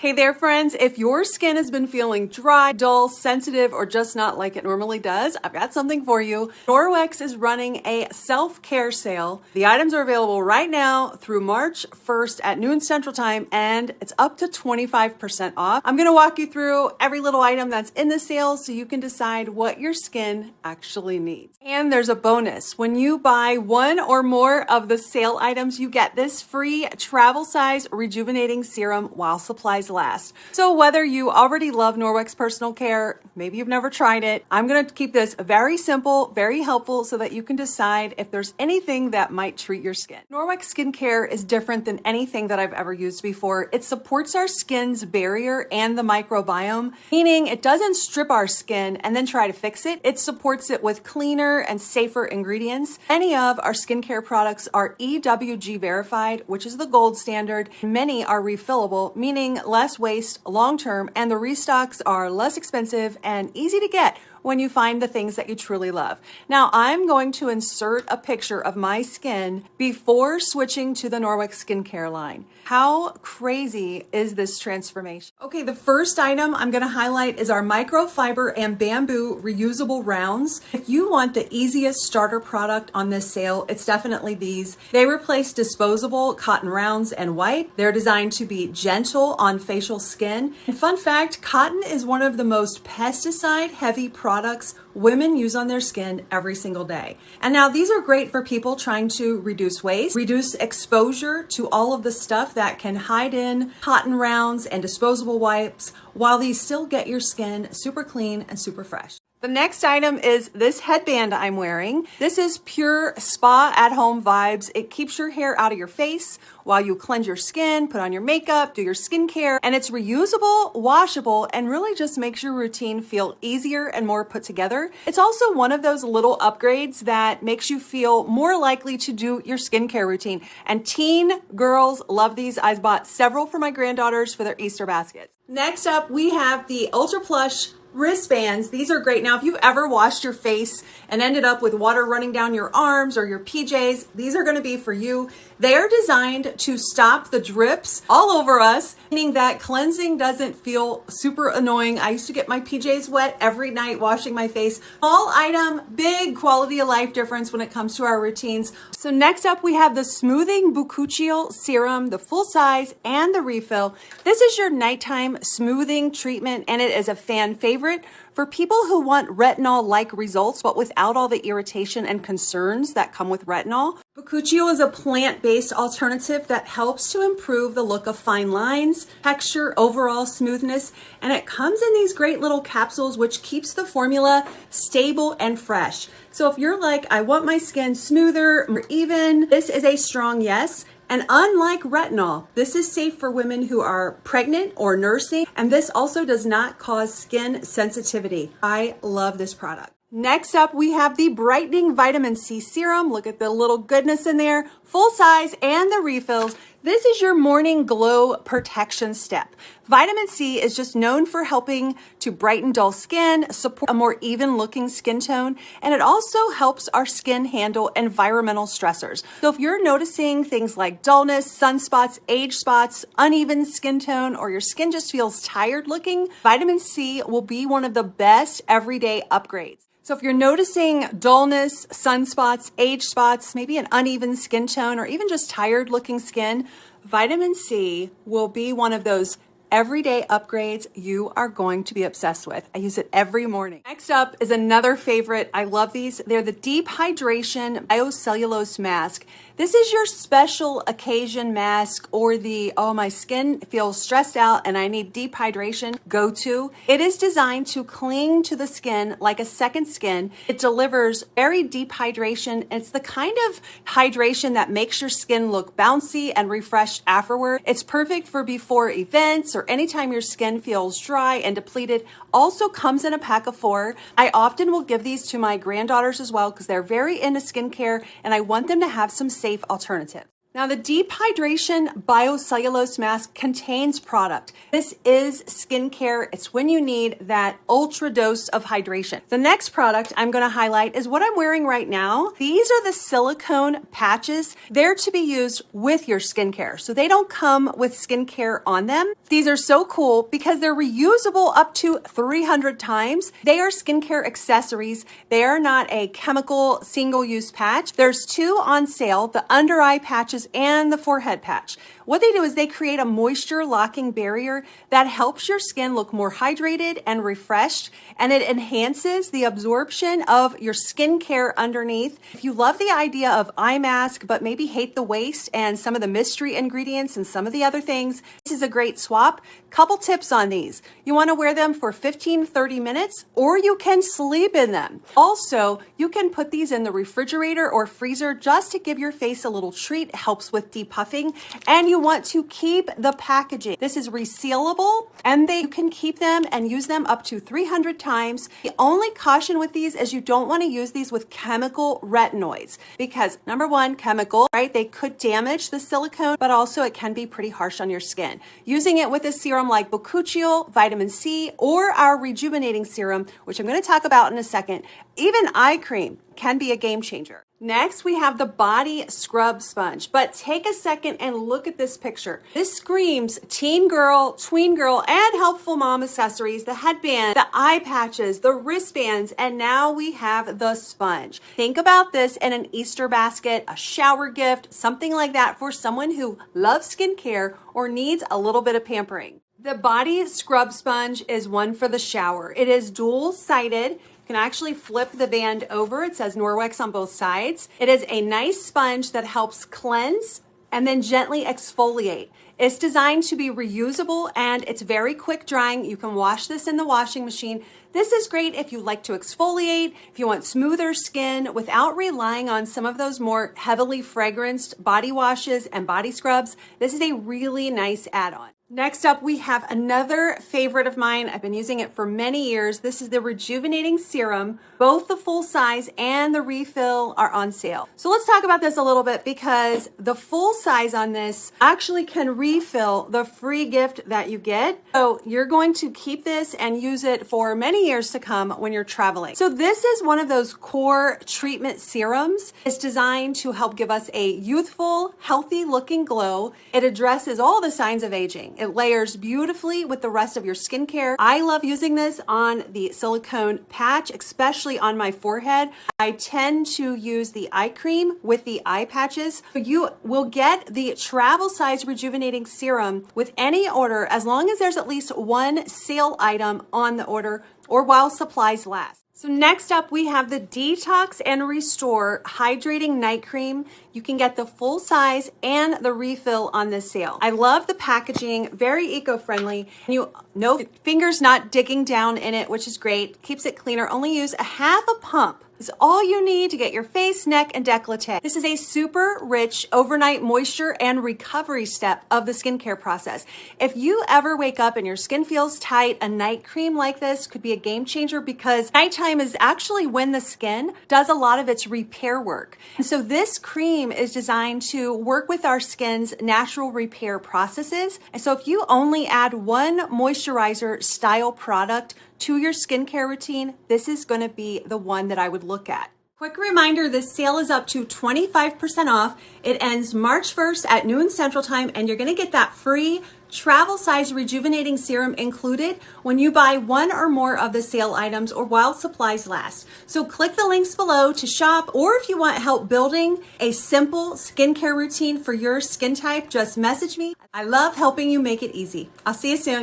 Hey there, friends. If your skin has been feeling dry, dull, sensitive, or just not like it normally does, I've got something for you. Norwex is running a self-care sale. The items are available right now through March 1st at noon Central Time, and it's up to 25% off. I'm going to walk you through every little item that's in the sale so you can decide what your skin actually needs. And there's a bonus. When you buy one or more of the sale items, you get this free travel size rejuvenating serum while supplies last. So whether you already love Norwex personal care, maybe you've never tried it, I'm going to keep this very simple, very helpful so that you can decide if there's anything that might treat your skin. Norwex skincare is different than anything that I've ever used before. It supports our skin's barrier and the microbiome, meaning it doesn't strip our skin and then try to fix it. It supports it with cleaner and safer ingredients. Many of our skincare products are EWG Verified, which is the gold standard. Many are refillable, meaning less waste long-term, and the restocks are less expensive and easy to get when you find the things that you truly love. Now, I'm going to insert a picture of my skin before switching to the Norwex skincare line. How crazy is this transformation? Okay, the first item I'm gonna highlight is our microfiber and bamboo reusable rounds. If you want the easiest starter product on this sale, it's definitely these. They replace disposable cotton rounds and wipe. They're designed to be gentle on facial skin. And fun fact, cotton is one of the most pesticide-heavy products women use on their skin every single day. And now these are great for people trying to reduce waste, reduce exposure to all of the stuff that can hide in cotton rounds and disposable wipes, while these still get your skin super clean and super fresh. The next item is this headband I'm wearing. This is pure spa at home vibes. It keeps your hair out of your face while you cleanse your skin, put on your makeup, do your skincare, and it's reusable, washable, and really just makes your routine feel easier and more put together. It's also one of those little upgrades that makes you feel more likely to do your skincare routine. And teen girls love these. I bought several for my granddaughters for their Easter baskets. Next up, we have the Ultra-Plush wristbands. These are great. Now, if you've ever washed your face and ended up with water running down your arms or your PJs, these are going to be for you. They are designed to stop the drips all over us, meaning that cleansing doesn't feel super annoying. I used to get my PJs wet every night washing my face. Small item, big quality of life difference when it comes to our routines. So next up, we have the Smoothing Bakuchiol Serum, the full size and the refill. This is your nighttime smoothing treatment, and it is a fan favorite for people who want retinol-like results, but without all the irritation and concerns that come with retinol. Bakuchiol is a plant-based alternative that helps to improve the look of fine lines, texture, overall smoothness, and it comes in these great little capsules, which keeps the formula stable and fresh. So if you're like, I want my skin smoother or even, this is a strong yes. And unlike retinol, this is safe for women who are pregnant or nursing, and this also does not cause skin sensitivity. I love this product. Next up, we have the Brightening Vitamin C Serum. Look at the little goodness in there, full size and the refills. This is your morning glow protection step. Vitamin C is just known for helping to brighten dull skin, support a more even looking skin tone, and it also helps our skin handle environmental stressors. So if you're noticing things like dullness, sunspots, age spots, uneven skin tone, or your skin just feels tired looking, vitamin C will be one of the best everyday upgrades. So if you're noticing dullness, sunspots, age spots, maybe an uneven skin tone, or even just tired looking skin, vitamin C will be one of those everyday upgrades you are going to be obsessed with. I use it every morning. Next up is another favorite. I love these. They're the Deep Hydration BioCellulose Mask. This is your special occasion mask, or the, oh, my skin feels stressed out and I need deep hydration go-to. It is designed to cling to the skin like a second skin. It delivers very deep hydration. It's the kind of hydration that makes your skin look bouncy and refreshed afterward. It's perfect for before events or anytime your skin feels dry and depleted. Also comes in a pack of 4. I often will give these to my granddaughters as well because they're very into skincare and I want them to have some safe alternatives. Now, the Deep Hydration BioCellulose Mask contains product. This is skincare. It's when you need that ultra dose of hydration. The next product I'm going to highlight is what I'm wearing right now. These are the silicone patches. They're to be used with your skincare. So they don't come with skincare on them. These are so cool because they're reusable up to 300 times. They are skincare accessories. They are not a chemical single-use patch. There's two on sale, the under eye patches and the forehead patch. What they do is they create a moisture locking barrier that helps your skin look more hydrated and refreshed, and it enhances the absorption of your skincare underneath. If you love the idea of eye mask, but maybe hate the waste and some of the mystery ingredients and some of the other things, this is a great swap. Couple tips on these. You want to wear them for 15-30 minutes, or you can sleep in them. Also, you can put these in the refrigerator or freezer just to give your face a little treat. It helps with depuffing, and you want to keep the packaging. This is resealable, and you can keep them and use them up to 300 times. The only caution with these is you don't want to use these with chemical retinoids because number one, chemical, right? They could damage the silicone, but also it can be pretty harsh on your skin. Using it with a serum like Bakuchiol, vitamin C, or our Rejuvenating Serum, which I'm going to talk about in a second, even eye cream can be a game changer. Next, we have the body scrub sponge, but take a second and look at this picture. This screams teen girl, tween girl, and helpful mom accessories, the headband, the eye patches, the wristbands, and now we have the sponge. Think about this in an Easter basket, a shower gift, something like that for someone who loves skincare or needs a little bit of pampering. The body scrub sponge is one for the shower. It is dual-sided. You can actually flip the band over. It says Norwex on both sides. It is a nice sponge that helps cleanse and then gently exfoliate. It's designed to be reusable and it's very quick drying. You can wash this in the washing machine. This is great if you like to exfoliate, if you want smoother skin without relying on some of those more heavily fragranced body washes and body scrubs. This is a really nice add-on. Next up, we have another favorite of mine. I've been using it for many years. This is the Rejuvenating Serum. Both the full size and the refill are on sale. So let's talk about this a little bit because the full size on this actually can refill the free gift that you get. So you're going to keep this and use it for many years to come when you're traveling. So this is one of those core treatment serums. It's designed to help give us a youthful, healthy looking glow. It addresses all the signs of aging. It layers beautifully with the rest of your skincare. I love using this on the silicone patch, especially on my forehead. I tend to use the eye cream with the eye patches. You will get the travel size Rejuvenating Serum with any order as long as there's at least one sale item on the order or while supplies last. So next up, we have the Detox and Restore Hydrating Night Cream. You can get the full size and the refill on this sale. I love the packaging, very eco-friendly. You know, fingers not digging down in it, which is great. Keeps it cleaner. Only use a half a pump. Is all you need to get your face, neck, and décolleté. This is a super rich overnight moisture and recovery step of the skincare process. If you ever wake up and your skin feels tight, a night cream like this could be a game changer because nighttime is actually when the skin does a lot of its repair work. And so this cream is designed to work with our skin's natural repair processes. And so if you only add one moisturizer style product to your skincare routine, this is going to be the one that I would look at. Quick reminder, this sale is up to 25% off. It ends March 1st at noon Central Time, and you're going to get that free travel size Rejuvenating Serum included when you buy one or more of the sale items or while supplies last. So click the links below to shop, or if you want help building a simple skincare routine for your skin type, just message me. I love helping you make it easy. I'll see you soon.